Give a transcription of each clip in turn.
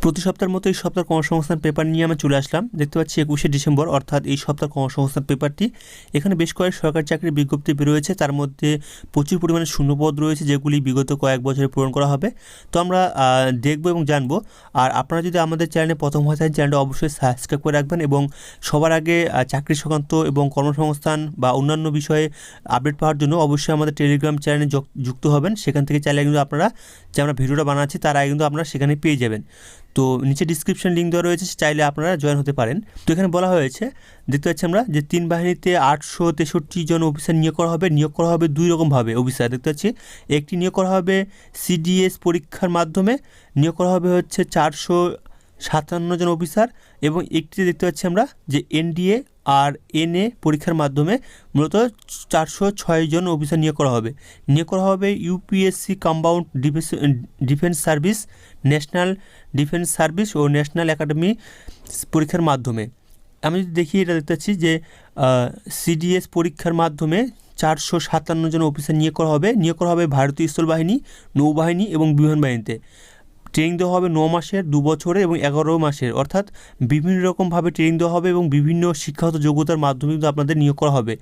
প্রতি সপ্তাহের মতো এই সপ্তাহের কর্মসংস্থান পেপার নিয়ে আমি চলে আসলাম। দেখতে পাচ্ছি 21শে ডিসেম্বর অর্থাৎ এই সপ্তাহের কর্মসংস্থান পেপারটি। এখানে বেশ কয়েক সরকারি চাকরির বিজ্ঞপ্তি বেরোয়েছে, তার মধ্যে প্রচুর পরিমাণে শূন্যপদ রয়েছে যেগুলি বিগত কয়েক বছরে পূরণ করা হবে। তো আমরা দেখব এবং জানবো। আর আপনারা যদি আমাদের চ্যানেলে প্রথম হয়ে থাকেন, চ্যানেলটা অবশ্যই সাবস্ক্রাইব করে রাখবেন এবং সবার আগে চাকরি সংক্রান্ত এবং কর্মসংস্থান বা অন্যান্য বিষয়ে আপডেট পাওয়ার জন্য অবশ্যই আমাদের টেলিগ্রাম চ্যানেলে যুক্ত হবেন। সেখান থেকে চাইলে কিন্তু আপনারা যে আমরা ভিডিওটা বানাচ্ছি তার আগে কিন্তু আপনারা সেখানে পেয়ে যাবেন। তো নিচে ডিসক্রিপশন লিঙ্ক দেওয়া রয়েছে, চাইলে আপনারা জয়েন হতে পারেন। তো এখানে বলা হয়েছে, দেখতে পাচ্ছি আমরা যে 3 বাহিনীতে 863 জন অফিসার নিয়োগ করা হবে। নিয়োগ করা হবে 2 রকমভাবে অফিসার। দেখতে পাচ্ছি একটি নিয়োগ করা হবে সিডিএস পরীক্ষার মাধ্যমে, নিয়োগ করা হবে হচ্ছে 457 জন অফিসার, এবং একটি দেখতে পাচ্ছি আমরা যে এনডিএ আর এনএ পরীক্ষার মাধ্যমে মূলত 406 জন অফিসার নিয়োগ করা হবে। নিয়োগ করা হবে UPSC combined defence service, national defence service ও ন্যাশনাল একাডেমি পরীক্ষার মাধ্যমে। আমি যদি দেখি, এটা দেখতে পাচ্ছি যে সিডিএস পরীক্ষার মাধ্যমে 457 জন অফিসার নিয়োগ করা হবে। নিয়োগ করা হবে ভারতীয় স্থলবাহিনী, নৌবাহিনী এবং বিমান বাহিনীতে। ট্রেনিং দেওয়া হবে 9 মাসের, 2 বছরের এবং 11 মাসের, অর্থাৎ বিভিন্ন রকমভাবে ট্রেনিং দেওয়া হবে এবং বিভিন্ন শিক্ষাগত যোগ্যতার মাধ্যমে কিন্তু আপনাদের নিয়োগ করা হবে।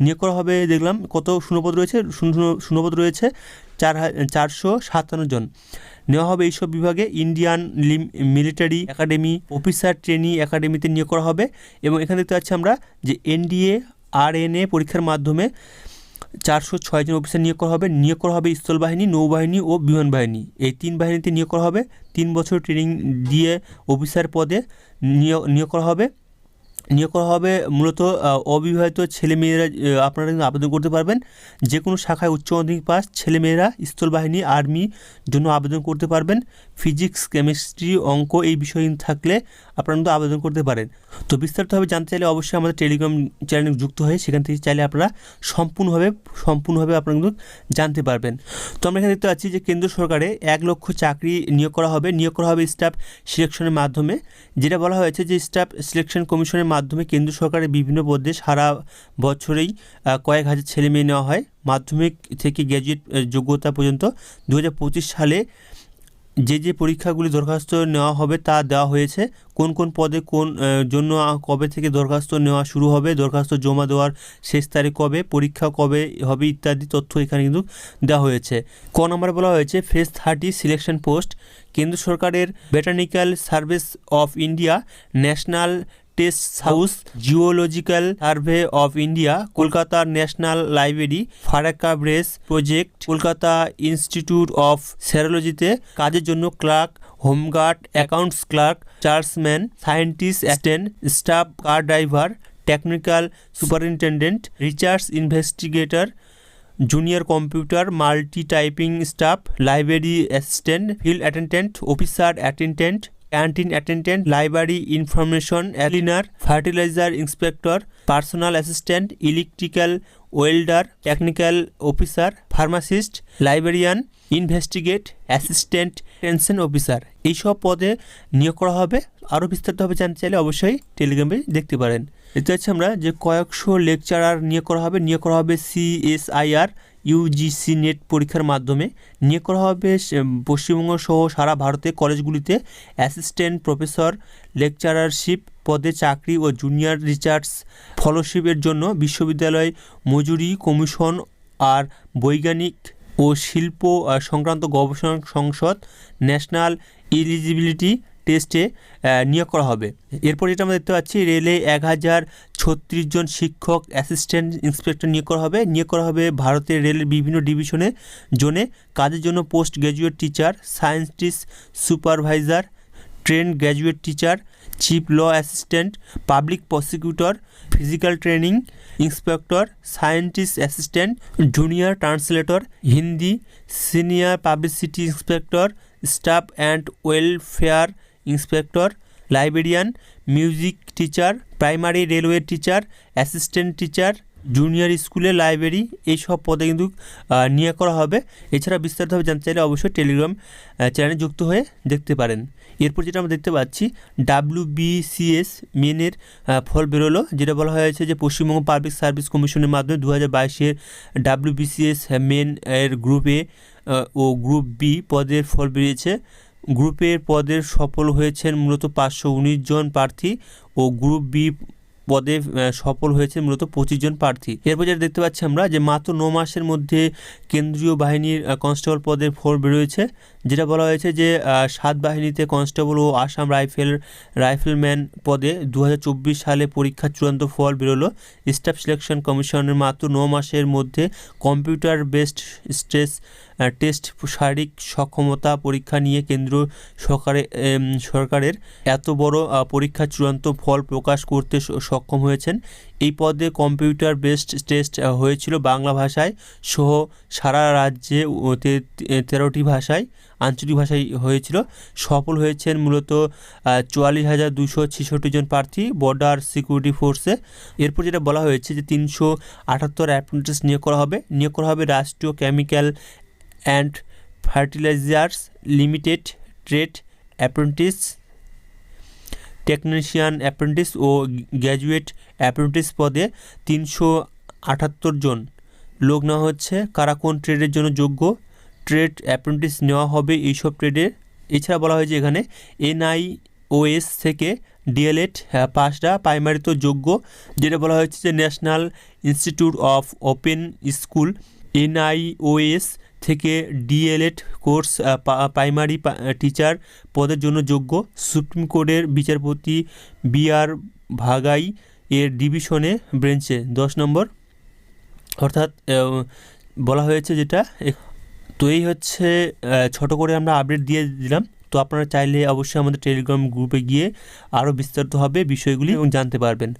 নিয়োগ করা হবে, দেখলাম কত শূন্যপদ রয়েছে, শূন্যপদ রয়েছে 457 জন। নেওয়া হবে এইসব বিভাগে Indian military academy, officer trainee একাডেমিতে নিয়োগ করা হবে। এবং এখানে দেখতে পাচ্ছি আমরা যে এনডিএ আর এনএ পরীক্ষার মাধ্যমে 406 জন অফিসার নিয়োগ করা হবে। নিয়োগ করা হবে স্থলবাহিনী, নৌবাহিনী ও বিমান বাহিনী, এই 3 বাহিনীতে নিয়োগ করা হবে। 3 বছর ট্রেনিং দিয়ে অফিসার পদে নিয়োগ করা হবে। নিয়োগ করা হবে মূলত অবিবাহিত ছেলেমেয়েরা আপনারা কিন্তু আবেদন করতে পারবেন। যে কোনো শাখায় উচ্চ মাধ্যমিক পাস ছেলেমেয়েরা স্থলবাহিনী, আর্মি জন্য আবেদন করতে পারবেন। ফিজিক্স, কেমিস্ট্রি, অঙ্ক এই বিষয় থাকলে আপনারা কিন্তু আবেদন করতে পারেন। তো বিস্তারিতভাবে জানতে চাইলে অবশ্যই আমাদের টেলিগ্রাম চ্যানেলে যুক্ত হয়ে সেখান থেকে চাইলে আপনারা সম্পূর্ণভাবে আপনারা কিন্তু জানতে পারবেন। তো আমরা এখানে দেখতে পাচ্ছি যে কেন্দ্র সরকারে 1 লক্ষ চাকরি নিয়োগ করা হবে। নিয়োগ করা হবে স্টাফ সিলেকশনের মাধ্যমে। যেটা বলা হয়েছে যে স্টাফ সিলেকশন কমিশনের মাধ্যমে কেন্দ্র সরকারের বিভিন্ন পদে সারা বছরেই কয়েক হাজার ছেলে মেয়ে নেওয়া হয়। মাধ্যমিক থেকে গ্র্যাজুয়েট যোগ্যতা পর্যন্ত 2025 সালে যে পরীক্ষাগুলি দরখাস্ত নেওয়া হবে তা দেওয়া হয়েছে। কোন কোন পদে কোন জন্য কবে থেকে দরখাস্ত নেওয়া শুরু হবে, দরখাস্ত জমা দেওয়ার শেষ তারিখ কবে, পরীক্ষা কবে হবে ইত্যাদি তথ্য এখানে কিন্তু দেওয়া হয়েছে। ক নম্বরে বলা হয়েছে ফেজ 30 সিলেকশন পোস্ট। কেন্দ্র সরকারের botanical service of India, national test house, geological survey of India, Kolkata national library, Farakka barrage project, Kolkata institute of সেরোলজিতে কাজের জন্য clerk, home guard, accounts clerk, chargeman, scientist assistant, staff car driver, technical superintendent, research investigator, junior computer multi typing staff, library assistant, field attendant, officer attendant, canteen attendant, library information cleaner, fertiliser inspector, personal assistant, electrical welder, technical officer, pharmacist, librarian, investigate assistant, pension officer, এইসব পদে নিয়োগ করা হবে। আরও বিস্তারিতভাবে জানতে চাইলে অবশ্যই টেলিগ্রামে দেখতে পারেন। দেখতে পাচ্ছি আমরা যে কয়েকশো লেকচারার নিয়োগ করা হবে। নিয়োগ করা হবে CSIR UGC নেট পরীক্ষার মাধ্যমে। নিয়োগ করা হবে পশ্চিমবঙ্গ সহ সারা ভারতে কলেজগুলিতে অ্যাসিস্ট্যান্ট প্রফেসর লেকচারারশিপ পদে চাকরি ও জুনিয়র রিসার্চ ফেলোশিপের জন্য বিশ্ববিদ্যালয় মজুরি কমিশন আর বৈজ্ঞানিক ও শিল্প সংক্রান্ত গবেষণা সংসদ ন্যাশনাল এলিজিবিলিটি টেস্টে নিয়োগ করা হবে। এরপর যেটা আমরা দেখতে পাচ্ছি রেলে 1036 জন শিক্ষক অ্যাসিস্ট্যান্ট ইন্সপেক্টর নিয়োগ করা হবে। নিয়োগ করা হবে ভারতের রেলের বিভিন্ন ডিভিশনে জোনে কাজের জন্য post graduate teacher, scientist supervisor, train graduate teacher, chief law assistant, public prosecutor, physical training inspector, scientist assistant, junior translator, Hindi, senior publicity inspector, staff and welfare inspector, librarian, music teacher, primary railway teacher, assistant teacher, junior স্কুলে library, এইসব পদে কিন্তু নিয়োগ করা হবে। এছাড়া বিস্তারিতভাবে জানতে চাইলে অবশ্যই টেলিগ্রাম চ্যানেলে যুক্ত হয়ে দেখতে পারেন। এরপর যেটা আমরা দেখতে পাচ্ছি WBCS মেনের ফল বেরোলো। যেটা বলা হয়েছে যে পশ্চিমবঙ্গ পাবলিক সার্ভিস কমিশনের মাধ্যমে 2022-এর WBCS মেন এর গ্রুপ এ ও গ্রুপ বি পদের ফল বেরিয়েছে। গ্রুপের পদের সফল হয়েছেন মূলত 519 জন প্রার্থী ও গ্রুপ বি পদে সফল হয়েছে মূলত 25 জন প্রার্থী। এরপর যেটা দেখতে পাচ্ছি আমরা যে মাত্র 9 মাসের মধ্যে কেন্দ্রীয় বাহিনীর কনস্টেবল পদের ফল বেরোয়েছে, যেটা বলা হয়েছে যে 7 বাহিনীতে কনস্টেবল ও আসাম রাইফেলম্যান পদে 2024 সালে পরীক্ষার চূড়ান্ত ফল বেরোলো। স্টাফ সিলেকশন কমিশনের মাত্র 9 মাসের মধ্যে কম্পিউটার বেসড টেস্ট শারীরিক সক্ষমতা পরীক্ষা নিয়ে কেন্দ্র সরকারের এত বড় পরীক্ষার চূড়ান্ত ফল প্রকাশ করতে সক্ষম হয়েছেন। এই পদে কম্পিউটার বেসড টেস্ট হয়েছিল বাংলা ভাষায় সহ সারা রাজ্যে 13টি ভাষায়, আঞ্চলিক ভাষায় হয়েছিল। সফল হয়েছেন মূলত 44,266 জন প্রার্থী বর্ডার সিকিউরিটি ফোর্সে। এরপর যেটা বলা হয়েছে যে 378 অ্যাপ্রেন্টিস নিয়োগ করা হবে Rashtriya chemical and fertilizers limited trade apprentice, technician apprentice ও গ্র্যাজুয়েট অ্যাপ্রেন্টিস পদে 378 জন লোক নেওয়া হচ্ছে। কারা কোন ট্রেডের জন্য যোগ্য? ট্রেড অ্যাপ্রেন্টিস নেওয়া হবে এইসব ট্রেডের। এছাড়া বলা হয়েছে এখানে NIOS থেকে ডিএলএড পাসটা প্রাইমারিতে যোগ্য, যেটা বলা হয়েছে যে national institute of open school NIOS থেকে ডিএলএড কোর্স প্রাইমারি টিচার পদের জন্য যোগ্য। সুপ্রিম কোর্টের বিচারপতি BR ভাগাই এর ডিভিশনে বেঞ্চে 10 নম্বর, অর্থাৎ বলা হয়েছে যেটা। তো এই হচ্ছে ছোট করে আমরা আপডেট দিয়ে দিলাম। তো আপনারা চাইলে অবশ্যই আমাদের টেলিগ্রাম গ্রুপে গিয়ে আরও বিস্তারিতভাবে বিষয়গুলি এবং জানতে পারবেন।